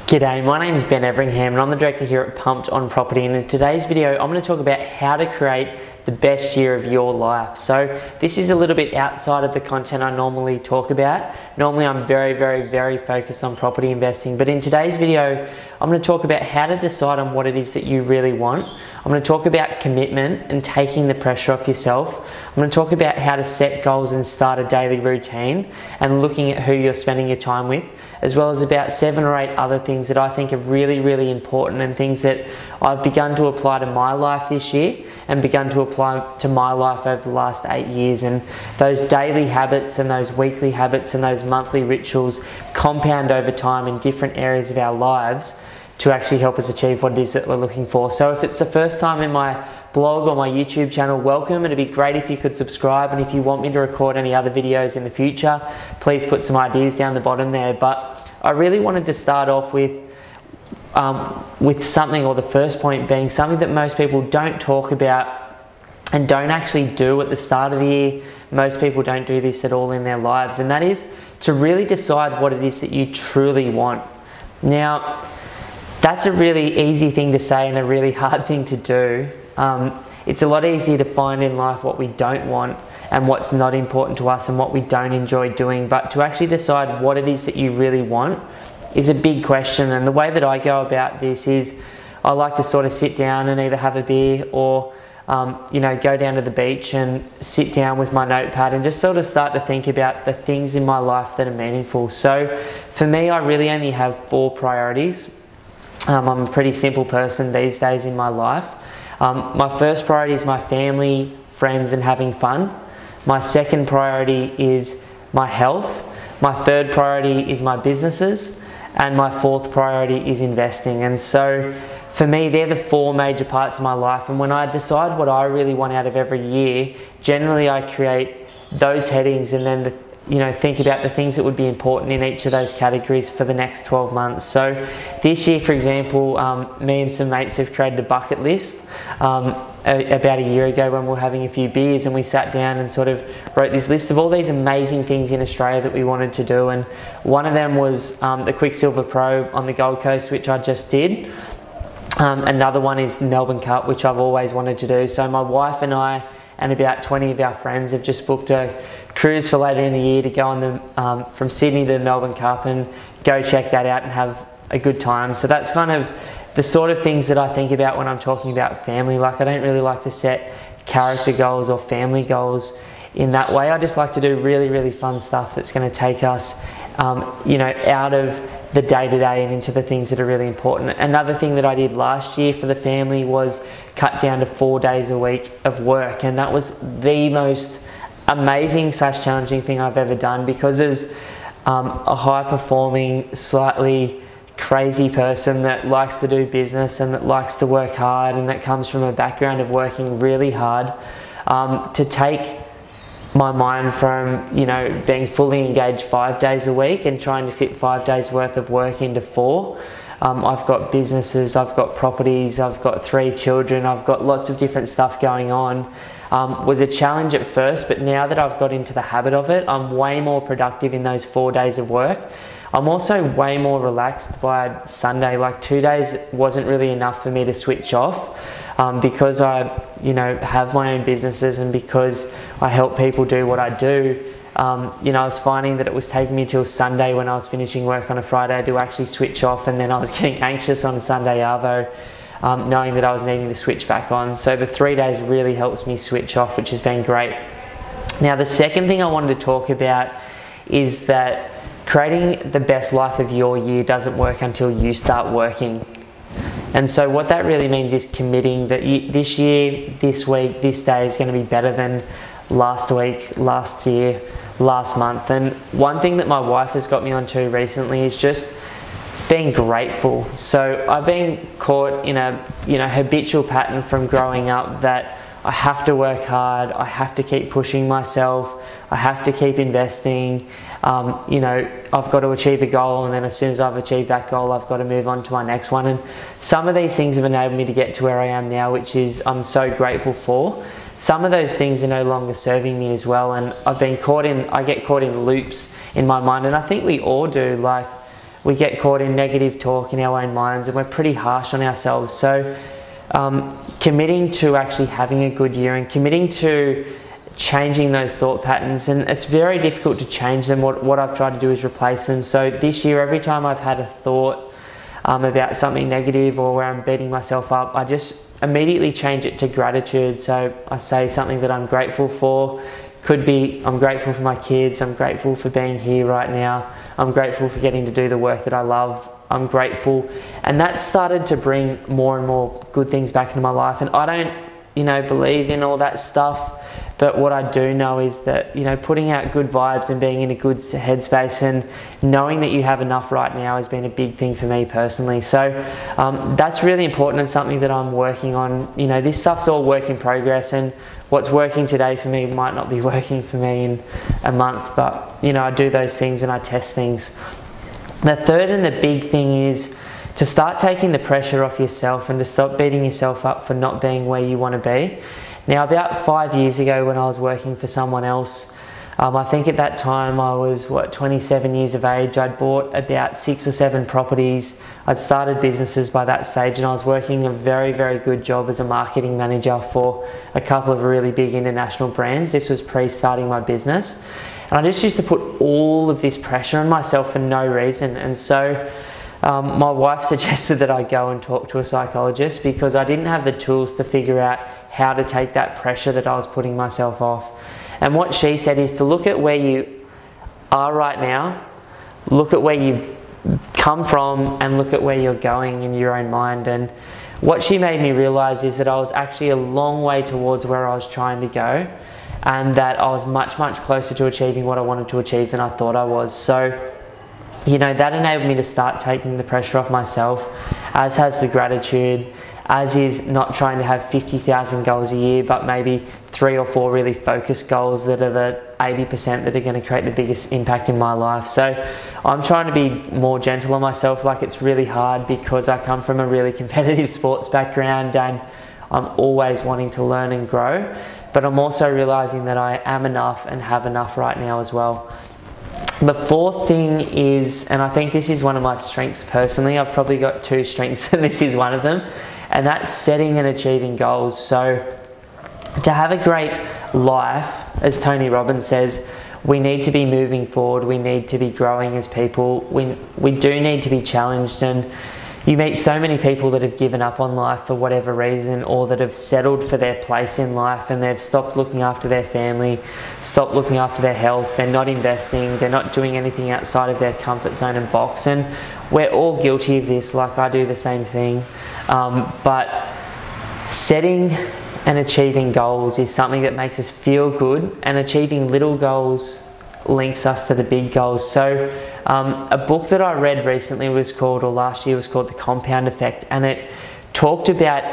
G'day, my name is Ben Everingham and I'm the director here at Pumped on Property, and in today's video I'm going to talk about how to create the best year of your life. So this is a little bit outside of the content I normally talk about. Normally I'm very focused on property investing, but in today's video I'm going to talk about how to decide on what it is that you really want. I'm going to talk about commitment and taking the pressure off yourself. I'm going to talk about how to set goals and start a daily routine and looking at who you're spending your time with, as well as about 7 or 8 other things that I think are really important and things that I've begun to apply to my life this year and begun to apply to my life over the last 8 years. And those daily habits and those weekly habits and those monthly rituals compound over time in different areas of our lives to actually help us achieve what it is that we're looking for. So if it's the first time in my blog or my YouTube channel, welcome. It'd be great if you could subscribe, and if you want me to record any other videos in the future, please put some ideas down the bottom there. But I really wanted to start off with something, or the first point being something that most people don't talk about and don't actually do at the start of the year. Most people don't do this at all in their lives, and that is to really decide what it is that you truly want. Now, that's a really easy thing to say and a really hard thing to do. It's a lot easier to find in life what we don't want and what's not important to us and what we don't enjoy doing, but to actually decide what it is that you really want is a big question. And the way that I go about this is I like to sort of sit down and either have a beer or go down to the beach and sit down with my notepad and just sort of start to think about the things in my life that are meaningful. So for me, I really only have 4 priorities. I'm a pretty simple person these days in my life. My first priority is my family, friends, and having fun. My second priority is my health. My third priority is my businesses. And my fourth priority is investing. And so for me, they're the 4 major parts of my life. And when I decide what I really want out of every year, generally I create those headings and then think about the things that would be important in each of those categories for the next 12 months. So this year, for example, me and some mates have created a bucket list about a year ago when we were having a few beers, and we sat down and sort of wrote this list of all these amazing things in Australia that we wanted to do. And one of them was the Quicksilver Pro on the Gold Coast, which I just did. Another one is the Melbourne Cup, which I've always wanted to do. So my wife and I and about 20 of our friends have just booked a cruise for later in the year to go on from Sydney to the Melbourne Cup and go check that out and have a good time. So that's kind of the sort of things that I think about when I'm talking about family. Like, I don't really like to set character goals or family goals in that way. I just like to do really fun stuff that's going to take us out of the day-to-day and into the things that are really important. Another thing that I did last year for the family was cut down to 4 days a week of work, and that was the most amazing / challenging thing I've ever done, because as a high-performing, slightly crazy person that likes to do business and that likes to work hard and that comes from a background of working really hard, to take my mind from being fully engaged 5 days a week and trying to fit 5 days worth of work into 4. I've got businesses, I've got properties, I've got 3 children, I've got lots of different stuff going on. Was a challenge at first, but now that I've got into the habit of it, I'm way more productive in those 4 days of work. I'm also way more relaxed by Sunday. Like, 2 days wasn't really enough for me to switch off. Because I have my own businesses and because I help people do what I do, I was finding that it was taking me till Sunday when I was finishing work on a Friday to actually switch off, and then I was getting anxious on Sunday arvo, knowing that I was needing to switch back on. So the 3 days really helps me switch off, which has been great. Now, the second thing I wanted to talk about is that creating the best life of your year doesn't work until you start working. And so what that really means is committing that this year, this week, this day is going to be better than last week, last year, last month. And one thing that my wife has got me onto recently is just being grateful. So I've been caught in a habitual pattern from growing up that I have to work hard, I have to keep pushing myself, I have to keep investing. I've got to achieve a goal, and then as soon as I've achieved that goal, I've got to move on to my next one. And some of these things have enabled me to get to where I am now, which is I'm so grateful for. Some of those things are no longer serving me as well, and I get caught in loops in my mind, and I think we all do. Like, we get caught in negative talk in our own minds and we're pretty harsh on ourselves. So committing to actually having a good year and committing to changing those thought patterns, and it's very difficult to change them. What I've tried to do is replace them. So this year, every time I've had a thought about something negative or where I'm beating myself up, I just immediately change it to gratitude. So I say something that I'm grateful for. Could be, I'm grateful for my kids, I'm grateful for being here right now, I'm grateful for getting to do the work that I love, I'm grateful. And that started to bring more and more good things back into my life. And I don't, believe in all that stuff, but what I do know is that, putting out good vibes and being in a good headspace and knowing that you have enough right now has been a big thing for me personally. So that's really important and something that I'm working on. This stuff's all work in progress, and what's working today for me might not be working for me in a month, but I do those things and I test things. The third and the big thing is to start taking the pressure off yourself and to stop beating yourself up for not being where you want to be. Now, about 5 years ago when I was working for someone else, I think at that time I was, 27 years of age. I'd bought about 6 or 7 properties. I'd started businesses by that stage, and I was working a very, very good job as a marketing manager for a couple of really big international brands. This was pre-starting my business. And I just used to put all of this pressure on myself for no reason. And so my wife suggested that I go and talk to a psychologist because I didn't have the tools to figure out how to take that pressure that I was putting myself off. And what she said is to look at where you are right now, look at where you've come from, and look at where you're going in your own mind. And what she made me realize is that I was actually a long way towards where I was trying to go, and that I was much, much closer to achieving what I wanted to achieve than I thought I was. So that enabled me to start taking the pressure off myself, as has the gratitude, as is not trying to have 50,000 goals a year, but maybe 3 or 4 really focused goals that are the 80% that are going to create the biggest impact in my life. So I'm trying to be more gentle on myself. Like, it's really hard because I come from a really competitive sports background and I'm always wanting to learn and grow, but I'm also realizing that I am enough and have enough right now as well. The fourth thing is, and I think this is one of my strengths personally, I've probably got 2 strengths and this is one of them, and that's setting and achieving goals. So to have a great life, as Tony Robbins says, we need to be moving forward, we need to be growing as people, we do need to be challenged. And you meet so many people that have given up on life for whatever reason, or that have settled for their place in life and they've stopped looking after their family, stopped looking after their health, they're not investing, they're not doing anything outside of their comfort zone and box. And we're all guilty of this, like I do the same thing. But setting and achieving goals is something that makes us feel good, and achieving little goals links us to the big goals. So a book that I read recently last year was called The Compound Effect, and it talked about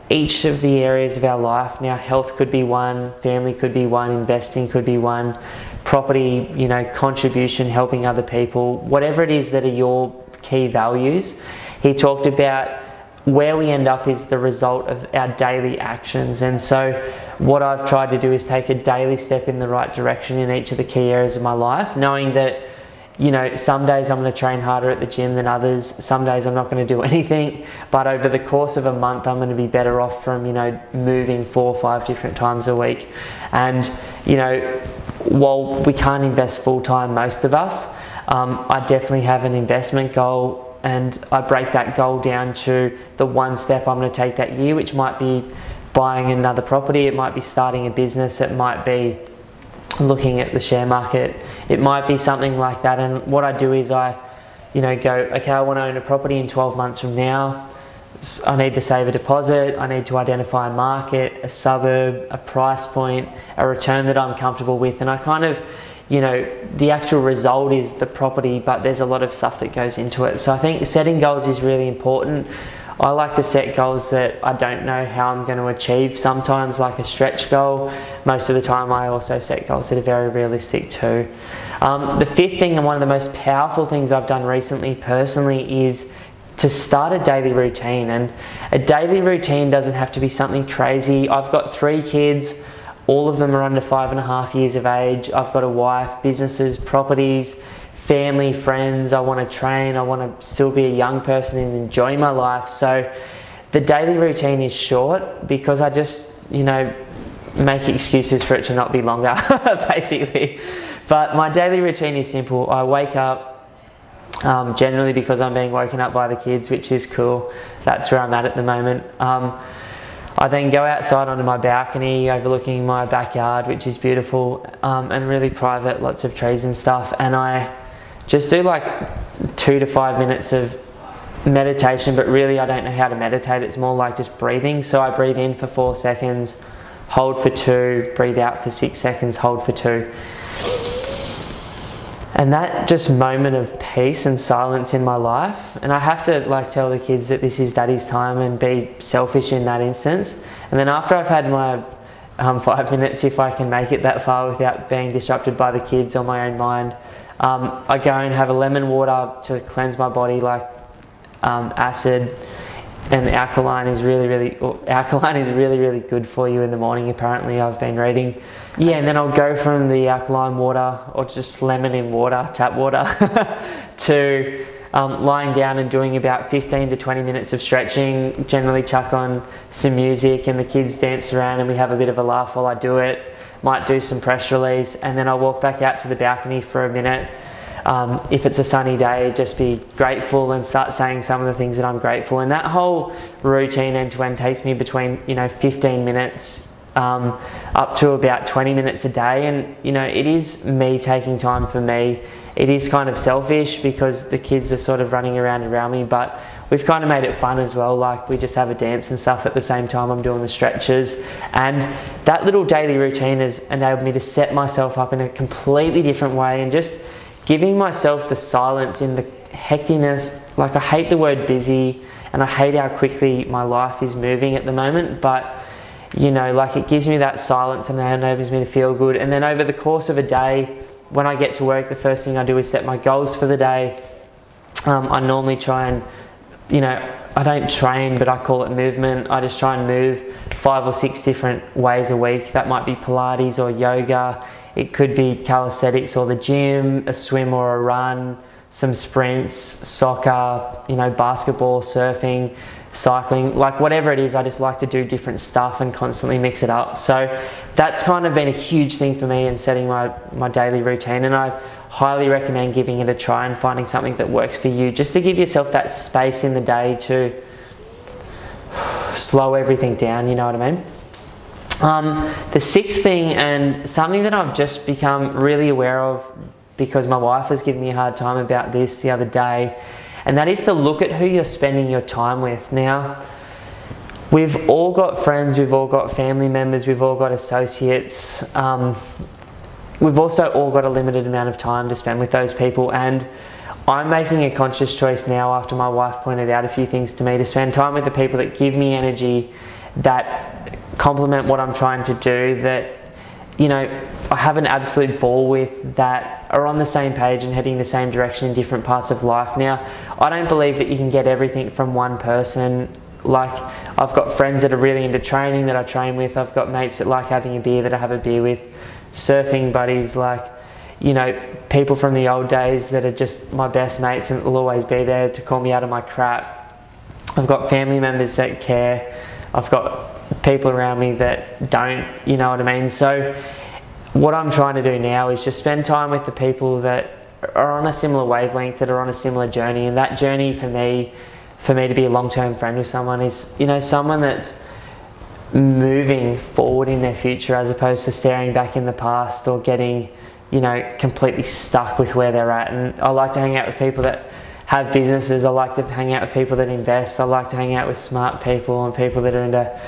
each of the areas of our life. Now, health could be one, family could be one, investing could be one, property, contribution, helping other people, whatever it is that are your key values. He talked about where we end up is the result of our daily actions. And so what I've tried to do is take a daily step in the right direction in each of the key areas of my life, knowing that some days I'm going to train harder at the gym than others, some days I'm not going to do anything, but over the course of a month I'm going to be better off from moving 4 or 5 different times a week. And while we can't invest full-time, most of us, I definitely have an investment goal, and I break that goal down to the one step I'm going to take that year, which might be buying another property, it might be starting a business, it might be looking at the share market, it might be something like that. And what I do is I go, okay, I want to own a property in 12 months from now. I need to save a deposit, I need to identify a market, a suburb, a price point, a return that I'm comfortable with. And I kind of, the actual result is the property, but there's a lot of stuff that goes into it. So I think setting goals is really important. I like to set goals that I don't know how I'm going to achieve, sometimes like a stretch goal. Most of the time I also set goals that are very realistic too. The fifth thing, and one of the most powerful things I've done recently personally, is to start a daily routine. And a daily routine doesn't have to be something crazy. I've got 3 kids, all of them are under 5.5 years of age. I've got a wife, businesses, properties, family, friends, I want to train, I want to still be a young person and enjoy my life. So the daily routine is short because I just, you know, make excuses for it to not be longer, basically. But my daily routine is simple. I wake up, generally because I'm being woken up by the kids, which is cool. That's where I'm at the moment. I then go outside onto my balcony overlooking my backyard, which is beautiful, and really private, lots of trees and stuff. And I just do like 2 to 5 minutes of meditation, but really I don't know how to meditate. It's more like just breathing. So I breathe in for 4 seconds, hold for 2, breathe out for 6 seconds, hold for 2. And that just moment of peace and silence in my life, and I have to like tell the kids that this is daddy's time and be selfish in that instance. And then after I've had my 5 minutes, if I can make it that far without being disrupted by the kids or my own mind, I go and have a lemon water to cleanse my body. Like acid and alkaline is really good for you in the morning, apparently, I've been reading. Yeah, and then I'll go from the alkaline water, or just lemon in water, tap water, to lying down and doing about 15 to 20 minutes of stretching. Generally chuck on some music and the kids dance around and we have a bit of a laugh while I do it. Might do some press release, and then I'll walk back out to the balcony for a minute. If it's a sunny day, just be grateful and start saying some of the things that I'm grateful. And that whole routine end to end takes me between 15 minutes up to about 20 minutes a day. And it is me taking time for me. It is kind of selfish because the kids are sort of running around me, but we've kind of made it fun as well. Like we just have a dance and stuff at the same time I'm doing the stretches. And that little daily routine has enabled me to set myself up in a completely different way, and just giving myself the silence in the hecticness. Like I hate the word busy, and I hate how quickly my life is moving at the moment, but like it gives me that silence and it enables me to feel good. And then over the course of a day, when I get to work, the first thing I do is set my goals for the day. I normally try and, I don't train, but I call it movement. I just try and move 5 or 6 different ways a week. That might be Pilates or yoga. It could be calisthenics or the gym, a swim or a run, some sprints, soccer, basketball, surfing, cycling, like whatever it is. I just like to do different stuff and constantly mix it up. So that's kind of been a huge thing for me in setting my daily routine, and I highly recommend giving it a try and finding something that works for you, just to give yourself that space in the day to slow everything down, you know what I mean? The 6th thing, and something that I've just become really aware of because my wife has given me a hard time about this the other day, and that is to look at who you're spending your time with. Now, we've all got friends, we've all got family members, we've all got associates. We've also all got a limited amount of time to spend with those people, and I'm making a conscious choice now, after my wife pointed out a few things to me, to spend time with the people that give me energy, that complement what I'm trying to do, that I have an absolute ball with, that are on the same page and heading the same direction in different parts of life. Now, I don't believe that you can get everything from one person. Like, I've got friends that are really into training that I train with. I've got mates that like having a beer that I have a beer with. Surfing buddies, like, people from the old days that are just my best mates and will always be there to call me out of my crap. I've got family members that care. I've got people around me that don't, you know what I mean? So what I'm trying to do now is just spend time with the people that are on a similar wavelength, that are on a similar journey. And that journey for me to be a long-term friend with someone is, someone that's moving forward in their future, as opposed to staring back in the past or getting, completely stuck with where they're at. And I like to hang out with people that have businesses. I like to hang out with people that invest. I like to hang out with smart people and people that are into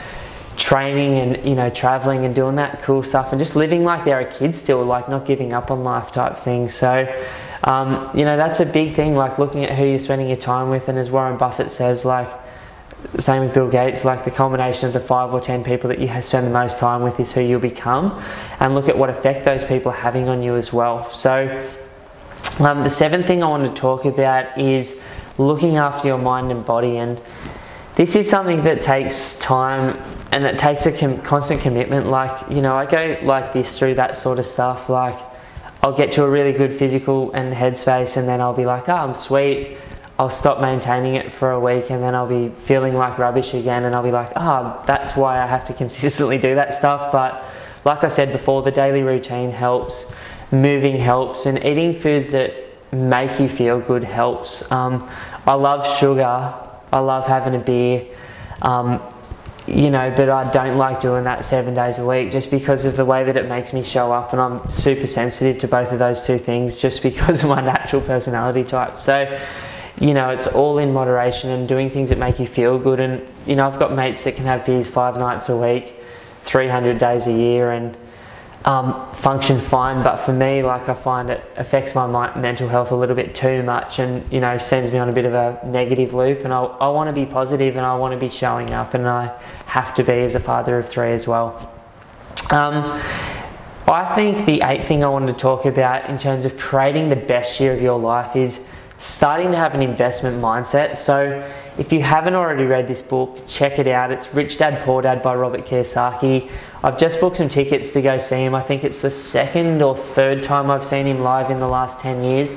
training and traveling and doing that cool stuff, and just living like they're a kid still, like not giving up on life type thing. So that's a big thing, like looking at who you're spending your time with. And as Warren Buffett says, like, same with Bill Gates, like the combination of the 5 or 10 people that you spend the most time with is who you'll become, and look at what effect those people are having on you as well. So the 7th thing I want to talk about is looking after your mind and body. And this is something that takes time, and it takes a constant commitment. Like, I go like this through that sort of stuff. Like, I'll get to a really good physical and headspace, and then I'll be like, oh, I'm sweet. I'll stop maintaining it for a week, and then I'll be feeling like rubbish again, and I'll be like, oh, that's why I have to consistently do that stuff. But like I said before, the daily routine helps, moving helps, and eating foods that make you feel good helps. I love sugar, I love having a beer, you know, but I don't like doing that 7 days a week just because of the way that it makes me show up, and I'm super sensitive to both of those two things just because of my natural personality type. So, you know, it's all in moderation and doing things that make you feel good. And, you know, I've got mates that can have beers 5 nights a week, 300 days a year, and function fine. But for me, like, I find it affects my mental health a little bit too much, and, you know, sends me on a bit of a negative loop. And I want to be positive, and I want to be showing up, and I have to be as a father of 3 as well. I think the 8th thing I wanted to talk about in terms of creating the best year of your life is starting to have an investment mindset. So if you haven't already read this book, check it out. It's Rich Dad Poor Dad by Robert Kiyosaki. I've just booked some tickets to go see him. I think it's the 2nd or 3rd time I've seen him live in the last 10 years.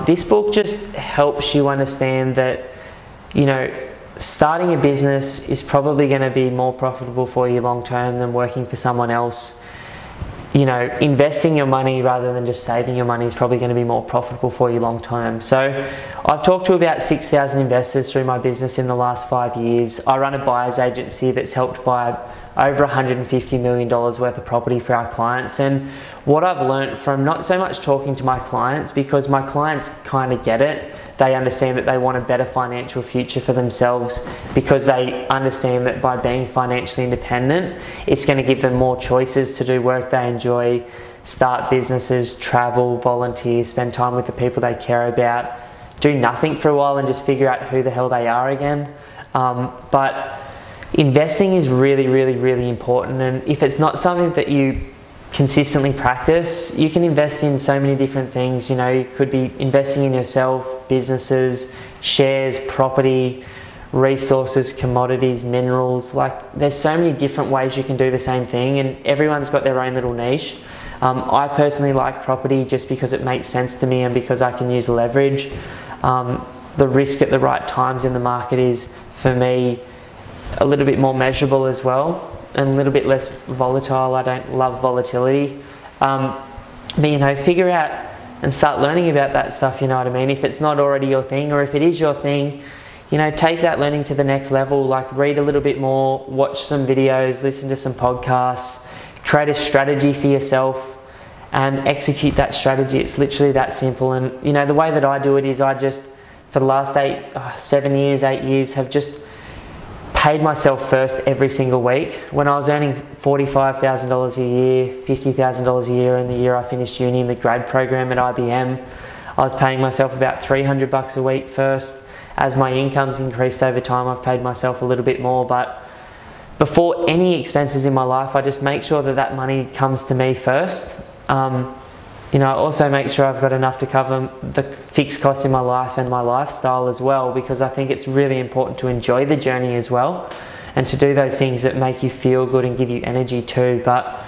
This book just helps you understand that, you know, starting a business is probably going to be more profitable for you long term than working for someone else. You know, investing your money rather than just saving your money is probably going to be more profitable for you long term. So I've talked to about 6,000 investors through my business in the last 5 years. I run a buyer's agency that's helped buy over $150 million worth of property for our clients. And what I've learned from not so much talking to my clients, because my clients kind of get it, they understand that they want a better financial future for themselves, because they understand that by being financially independent, it's going to give them more choices to do work they enjoy, start businesses, travel, volunteer, spend time with the people they care about, do nothing for a while and just figure out who the hell they are again. But investing is really, really, really important. And if it's not something that you consistently practice, you can invest in so many different things. You know, you could be investing in yourself, businesses, shares, property, resources, commodities, minerals. Like, there's so many different ways you can do the same thing, and everyone's got their own little niche. I personally like property just because it makes sense to me and because I can use leverage. The risk at the right times in the market is, for me, a little bit more measurable as well, and a little bit less volatile. I don't love volatility. But, you know, figure out and start learning about that stuff, you know what I mean? If it's not already your thing, or if it is your thing, you know, take that learning to the next level. Like, read a little bit more, watch some videos, listen to some podcasts, create a strategy for yourself and execute that strategy. It's literally that simple. And, you know, the way that I do it is I just, for the last 8 years, have just paid myself first every single week. When I was earning $45,000 a year, $50,000 a year in the year I finished uni in the grad program at IBM, I was paying myself about $300 a week first. As my income's increased over time, I've paid myself a little bit more. But before any expenses in my life, I just make sure that that money comes to me first. You know, I also make sure I've got enough to cover the fixed costs in my life and my lifestyle as well, because I think it's really important to enjoy the journey as well, and to do those things that make you feel good and give you energy too. But,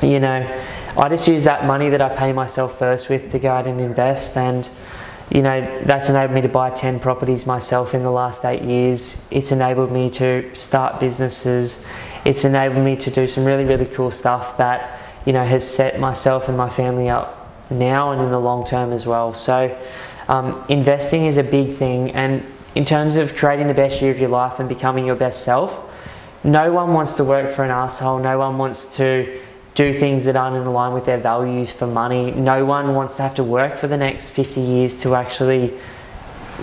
you know, I just use that money that I pay myself first with to go out and invest. And, you know, that's enabled me to buy 10 properties myself in the last 8 years. It's enabled me to start businesses. It's enabled me to do some really, really cool stuff that, you know, has set myself and my family up now and in the long term as well. So investing is a big thing. And in terms of creating the best year of your life and becoming your best self, no one wants to work for an asshole. No one wants to do things that aren't in line with their values for money. No one wants to have to work for the next 50 years to actually,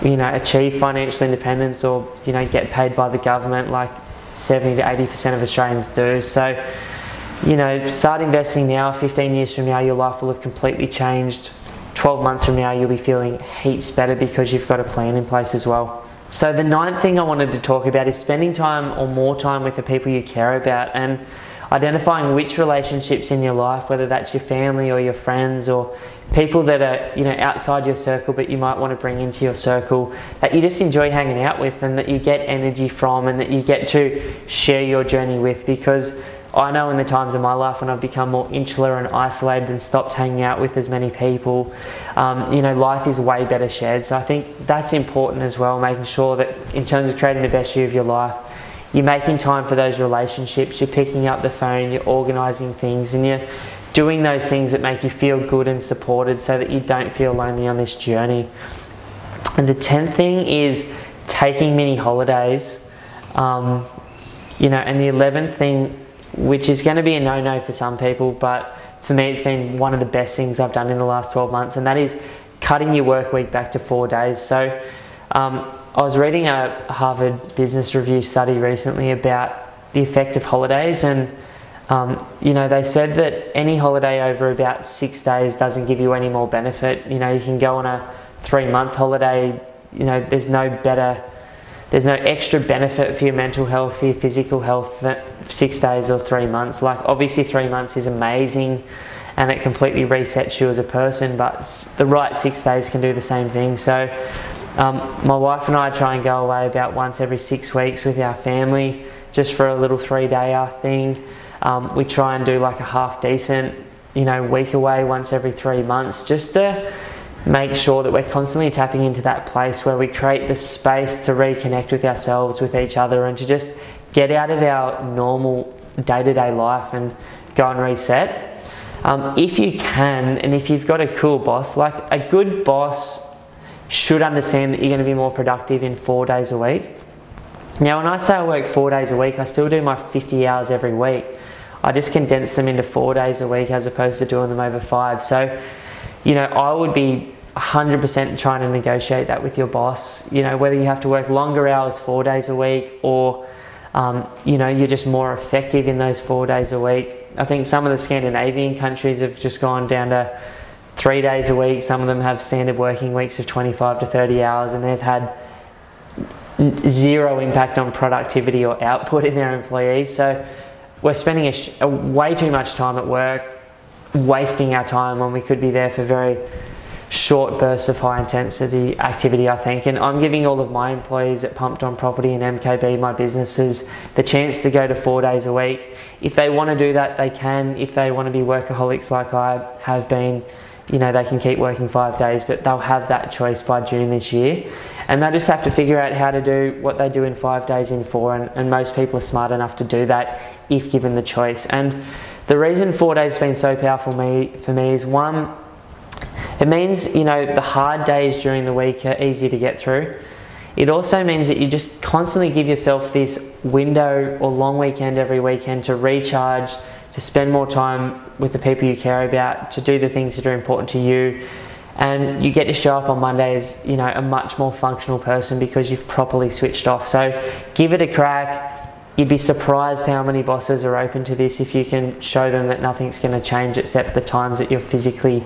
you know, achieve financial independence, or, you know, get paid by the government like 70 to 80% of Australians do. So, you know, start investing now. 15 years from now, your life will have completely changed. 12 months from now, you'll be feeling heaps better because you've got a plan in place as well. So the 9th thing I wanted to talk about is spending time or more time with the people you care about, and identifying which relationships in your life, whether that's your family or your friends or people that are, you know, outside your circle but you might want to bring into your circle, that you just enjoy hanging out with and that you get energy from and that you get to share your journey with. Because I know in the times of my life when I've become more insular and isolated and stopped hanging out with as many people, you know, life is way better shared. So I think that's important as well, making sure that in terms of creating the best year of your life, you're making time for those relationships, you're picking up the phone, you're organising things, and you're doing those things that make you feel good and supported so that you don't feel lonely on this journey. And the 10th thing is taking mini holidays. You know, and the 11th thing, which is going to be a no-no for some people, but for me it's been one of the best things I've done in the last 12 months, and that is cutting your work week back to 4 days. So I was reading a Harvard Business Review study recently about the effect of holidays, and you know, they said that any holiday over about 6 days doesn't give you any more benefit. You know, you can go on a 3-month holiday, you know, there's no extra benefit for your mental health, for your physical health, than 6 days or 3 months. Like, obviously 3 months is amazing and it completely resets you as a person, but the right 6 days can do the same thing. So my wife and I try and go away about once every 6 weeks with our family, just for a little 3-day thing. We try and do like a half decent, you know, week away once every 3 months, just to make sure that we're constantly tapping into that place where we create the space to reconnect with ourselves, with each other, and to just get out of our normal day-to-day life and go and reset. If you can, and if you've got a cool boss, like a good boss should understand that you're going to be more productive in 4 days a week. Now, when I say I work 4 days a week, I still do my 50 hours every week. I just condense them into 4 days a week as opposed to doing them over 5. So, you know, I would be 100% trying to negotiate that with your boss, you know, whether you have to work longer hours 4 days a week, or, you know, you're just more effective in those 4 days a week. I think some of the Scandinavian countries have just gone down to 3 days a week. Some of them have standard working weeks of 25 to 30 hours, and they've had zero impact on productivity or output in their employees. So we're spending way too much time at work, wasting our time when we could be there for very short bursts of high intensity activity, I think. And I'm giving all of my employees at Pumped On Property and MKB, my businesses, the chance to go to 4 days a week. If they want to do that, they can. If they want to be workaholics like I have been, you know, they can keep working 5 days, but they'll have that choice by June this year. And they'll just have to figure out how to do what they do in 5 days in 4, and most people are smart enough to do that if given the choice. And the reason 4 days has been so powerful for me is, one, it means, you know, the hard days during the week are easier to get through. It also means that you just constantly give yourself this window or long weekend every weekend to recharge, to spend more time with the people you care about, to do the things that are important to you. And you get to show up on Monday as, you know, a much more functional person because you've properly switched off. So give it a crack. You'd be surprised how many bosses are open to this if you can show them that nothing's going to change except the times that you're physically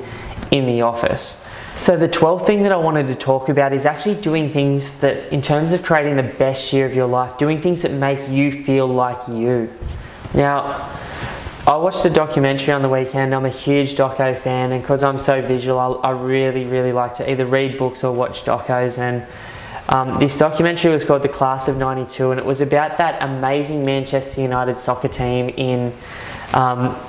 in the office. So the 12th thing that I wanted to talk about is actually doing things that, in terms of creating the best year of your life, doing things that make you feel like you. Now, I watched a documentary on the weekend. I'm a huge doco fan, and because I'm so visual, I really, really like to either read books or watch docos. And this documentary was called The Class of '92, and it was about that amazing Manchester United soccer team in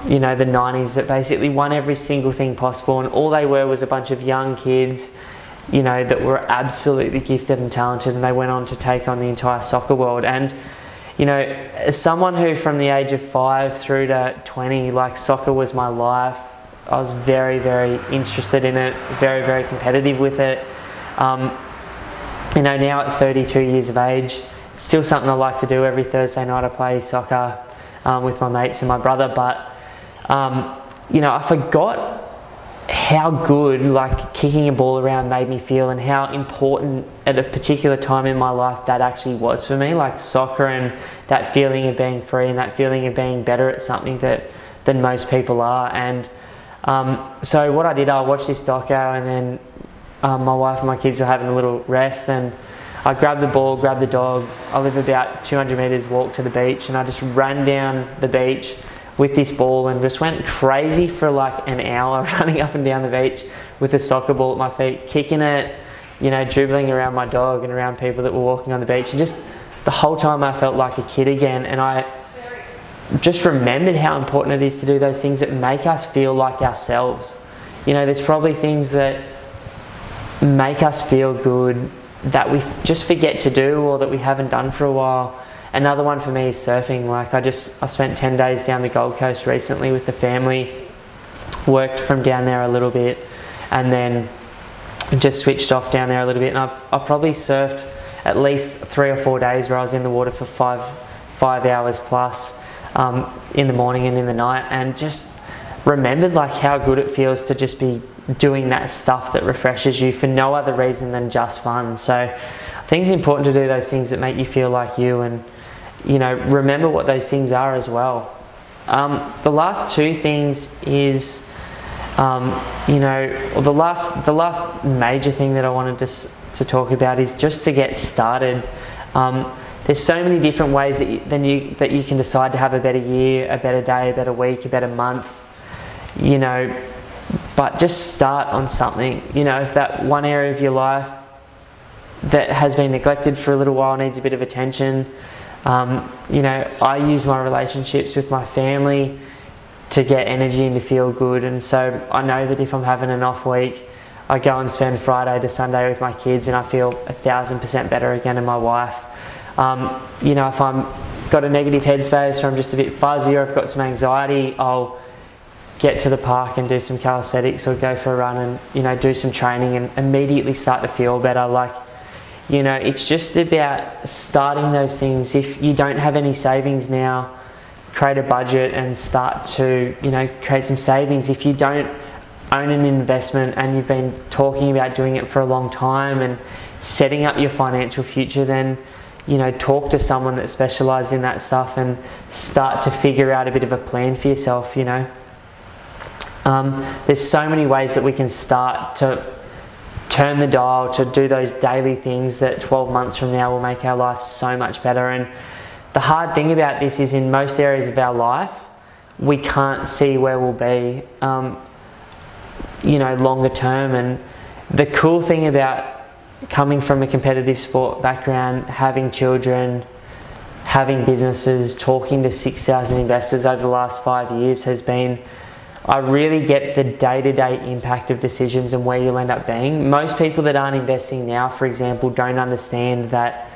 you know, the 90s that basically won every single thing possible, and all they were was a bunch of young kids, you know, that were absolutely gifted and talented, and they went on to take on the entire soccer world. And you know, as someone who from the age of 5 through to 20, like, soccer was my life. I was very, very interested in it, very, very competitive with it. You know, now at 32 years of age, it's still something I like to do. Every Thursday night I play soccer with my mates and my brother. But, you know, I forgot how good, like, kicking a ball around made me feel, and how important at a particular time in my life that actually was for me, like soccer, and that feeling of being free and that feeling of being better at something than most people are. And so what I did, I watched this doco, and then my wife and my kids were having a little rest, and I grabbed the ball, grabbed the dog. I live about 200 metres walk to the beach, and I just ran down the beach with this ball and just went crazy for like an hour, running up and down the beach with a soccer ball at my feet, kicking it, you know, dribbling around my dog and around people that were walking on the beach. And just the whole time I felt like a kid again. And just remembered how important it is to do those things that make us feel like ourselves. You know, there's probably things that make us feel good that we just forget to do, or that we haven't done for a while. Another one for me is surfing. Like I spent 10 days down the Gold Coast recently with the family, worked from down there a little bit, and then just switched off down there a little bit. And I probably surfed at least 3 or 4 days where I was in the water for five hours plus, in the morning and in the night, and just remembered like how good it feels to just be doing that stuff that refreshes you for no other reason than just fun. So I think it's important to do those things that make you feel like you, and you know, remember what those things are as well. The last two things is, you know, the last major thing that I wanted to talk about is just to get started. There's so many different ways that you can decide to have a better year, a better day, a better week, a better month, you know, but just start on something. You know, if that one area of your life that has been neglected for a little while needs a bit of attention, you know, I use my relationships with my family to get energy and to feel good. And so I know that if I'm having an off week, I go and spend Friday to Sunday with my kids and I feel 1000% better again, and my wife. You know, if I'm got a negative headspace or I'm just a bit fuzzy or I've got some anxiety, I'll get to the park and do some calisthenics or go for a run and, you know, do some training and immediately start to feel better. Like, you know, it's just about starting those things. If you don't have any savings now, create a budget and start to, you know, create some savings. If you don't own an investment and you've been talking about doing it for a long time and setting up your financial future, then, you know, talk to someone that specialises in that stuff and start to figure out a bit of a plan for yourself, you know. There's so many ways that we can start to turn the dial, to do those daily things that 12 months from now will make our life so much better. And the hard thing about this is, in most areas of our life, we can't see where we'll be, you know, longer term. And the cool thing about coming from a competitive sport background, having children, having businesses, talking to 6,000 investors over the last 5 years has been, I really get the day-to-day impact of decisions and where you'll end up being. Most people that aren't investing now, for example, don't understand that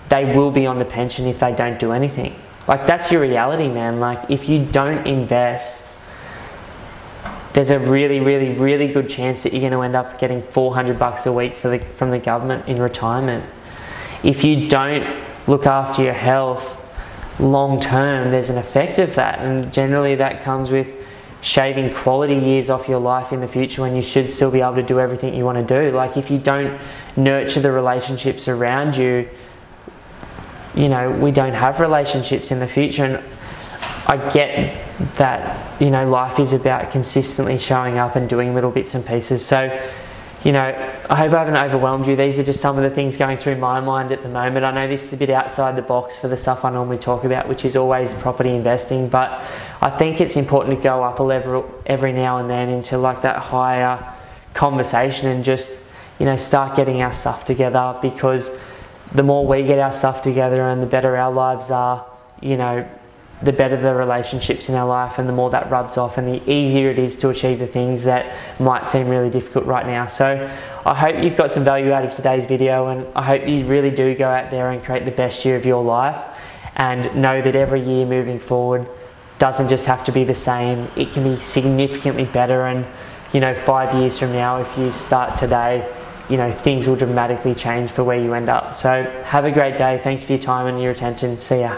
they will be on the pension if they don't do anything. Like, that's your reality, man. Like, if you don't invest, there's a really, really, really good chance that you're going to end up getting $400 a week from the government in retirement. If you don't look after your health long term, there's an effect of that, and generally that comes with shaving quality years off your life in the future when you should still be able to do everything you want to do. Like, if you don't nurture the relationships around you, you know, we don't have relationships in the future. And I get that, you know, life is about consistently showing up and doing little bits and pieces. So, you know, I hope I haven't overwhelmed you. These are just some of the things going through my mind at the moment. I know this is a bit outside the box for the stuff I normally talk about, which is always property investing, but I think it's important to go up a level every now and then into like that higher conversation and just, you know, start getting our stuff together, because the more we get our stuff together and the better our lives are, you know, the better the relationships in our life, and the more that rubs off, and the easier it is to achieve the things that might seem really difficult right now. So I hope you've got some value out of today's video, and I hope you really do go out there and create the best year of your life, and know that every year moving forward doesn't just have to be the same. It can be significantly better, and, you know, 5 years from now, if you start today, you know, things will dramatically change for where you end up. So have a great day. Thank you for your time and your attention. See ya.